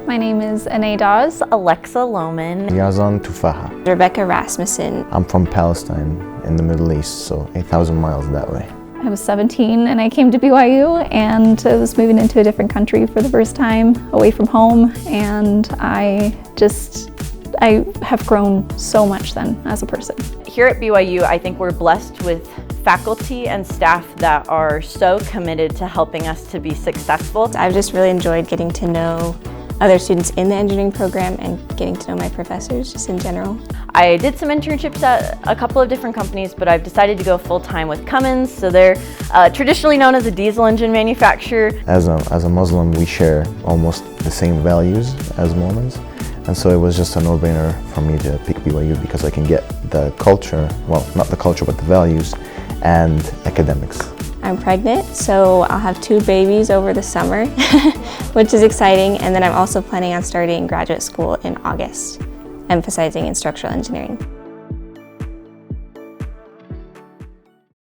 My name is Anaïs. Alexa Lowman. Yazan, Tuffaha. Rebecca Rasmussen. I'm from Palestine in the Middle East, so 8,000 miles that way. I was 17 and I came to BYU and I was moving into a different country for the first time, away from home, and I have grown so much then as a person. Here at BYU, I think we're blessed with faculty and staff that are so committed to helping us to be successful. I've just really enjoyed getting to know other students in the engineering program and getting to know my professors just in general. I did some internships at a couple of different companies, but I've decided to go full-time with Cummins. So they're traditionally known as a diesel engine manufacturer. As a Muslim, we share almost the same values as Mormons. And so it was just a no-brainer for me to pick BYU because I can get the culture, well, not the culture, but the values and academics. I'm pregnant, so I'll have 2 babies over the summer, which is exciting. And then I'm also planning on starting graduate school in August, emphasizing in structural engineering.